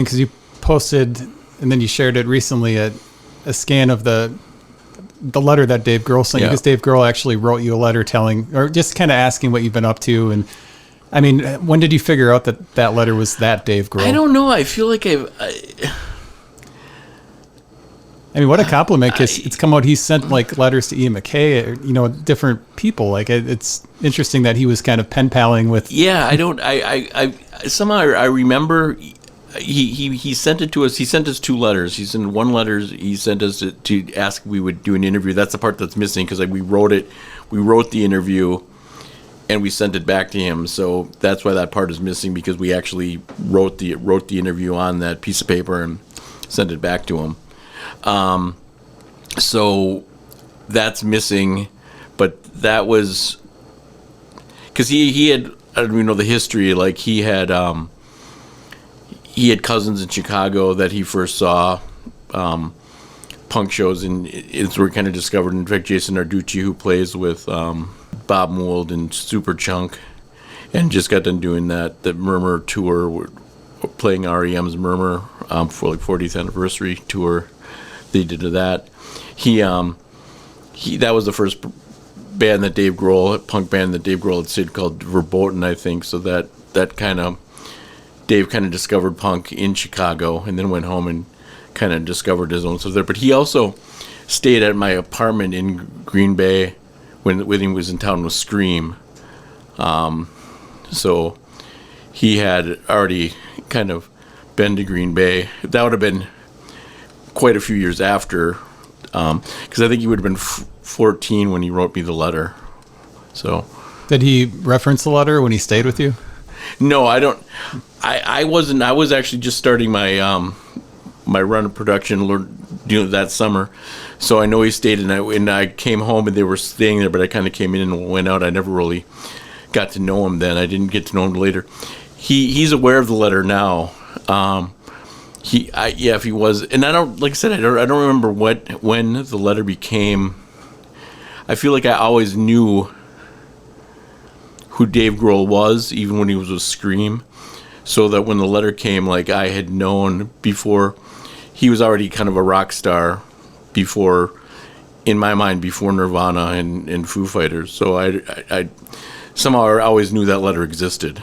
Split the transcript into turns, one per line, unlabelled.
because you posted and then you shared it recently a scan of the letter that Dave Grohl sent you, because Dave Grohl actually wrote you a letter telling, or just kind of asking what you've been up to. And I mean, when did you figure out that letter was that Dave Grohl?
I don't know. I feel like I
mean, what a compliment, because it's come out he's sent like letters to Ian MacKay, or, you know, different people. Like, it's interesting that he was kind of pen paling with.
Yeah, I somehow I remember he sent it to us. He sent us 2 letters. He sent one letter. He sent us to ask if we would do an interview. That's the part that's missing, because we wrote it. We wrote the interview, and we sent it back to him. So that's why that part is missing, because we actually wrote the interview on that piece of paper and sent it back to him. So that's missing, but that was because he had, I don't even know the history. Like, he had cousins in Chicago that he first saw punk shows, and it's where he kind of discovered. In fact, Jason Narducci, who plays with Bob Mould and Superchunk, and just got done doing the Murmur tour, playing REM's Murmur for like 40th anniversary tour. They did that. He that was the first band that Dave Grohl, punk band that Dave Grohl had stayed, called Verboten, I think. So that kind of, Dave kind of discovered punk in Chicago, and then went home and kind of discovered his own stuff there. But he also stayed at my apartment in Green Bay when he was in town with Scream. So he had already kind of been to Green Bay. That would have been quite a few years after, because I think he would have been 14 when he wrote me the letter. So,
did he reference the letter when he stayed with you?
No, I don't. I wasn't. I was actually just starting my my run of production that summer. So I know he stayed, and I came home and they were staying there, but I kind of came in and went out. I never really got to know him then. I didn't get to know him later. He's aware of the letter now. If he was, and I don't, like I said, I don't remember when the letter became. I feel like I always knew who Dave Grohl was, even when he was with Scream, so that when the letter came, like, I had known before. He was already kind of a rock star before, in my mind, before Nirvana and Foo Fighters. So I somehow I always knew that letter existed.